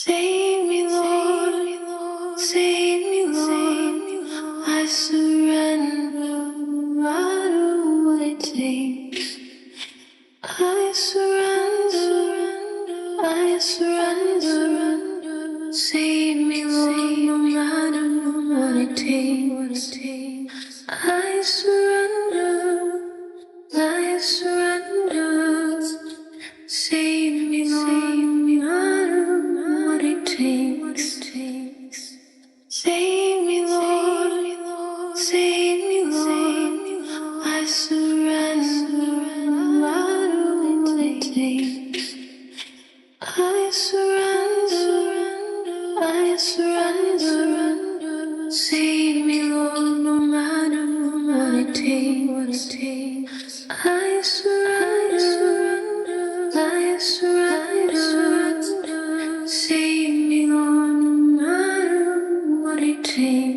Save me, Lord, save me, Lord. I surrender, I do what it takes. I surrender, I surrender. Save me, Lord, no matter what it takes. I surrender, I surrender. Save me, Lord, no matter what it takes. Save me, Lord, save me, Lord. I surrender, I do what it takes. I surrender, I surrender. Save me, Lord, no matter what it takes. I surrender, I surrender. Save me, Lord, no matter what it takes.